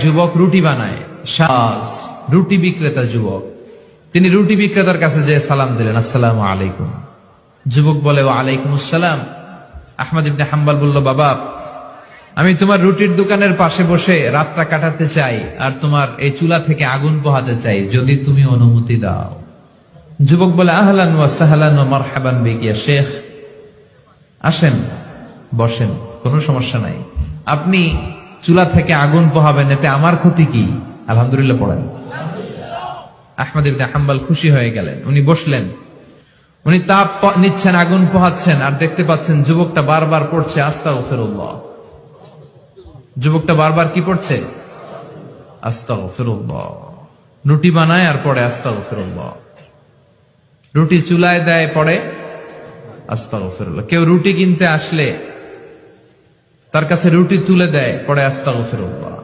যুবক রুটি বানায়, শাজ রুটি বিক্রেতা যুবক। তিনি রুটি বিক্রেতার কাছে যে সালাম দিলেন, আসসালামু আলাইকুম। যুবক বলে, ওয়া আলাইকুম আসসালাম। আহমদ ইবনে হাম্বল বলল, বাবা, আমি তোমার রুটির দোকানের পাশে বসে রাতটা কাটাতে চাই আর তোমার এই চুলা থেকে আগুন পোহাতে চাই, যদি তুমি অনুমতি দাও। যুবক বলে, আহলান ওয়া সাহলান ওয়া মারহাবান বিক ইয়া শেখ, আসেন, বসেন, কোনো সমস্যা নাই। আপনি চুলা থেকে আগুন পোহাবেন, এতে আমার ক্ষতি কি? আলহামদুলিল্লাহ পড়েন। আহমদ ইবনে হাম্বল খুশি হয়ে গেলেন, উনি বসলেন, উনি তাপ নিচ্ছেন, আগুন পোহাচ্ছেন, আর দেখতে পাচ্ছেন যুবকটা বারবার পড়ছে আস্তাগফিরুল্লাহ। যুবকটা বারবার কি পড়ছে? আস্তাগফিরুল্লাহ। রুটি বানায় আর পড়ে আস্তাগফিরুল্লাহ। রুটি চুলায় দেয়, পড়ে আস্তাগফিরুল্লাহ। কেউ রুটি কিনতে আসলে তার কাছে রুটি তুলে দেয়, পড়ে আস্তাগফিরুল্লাহ।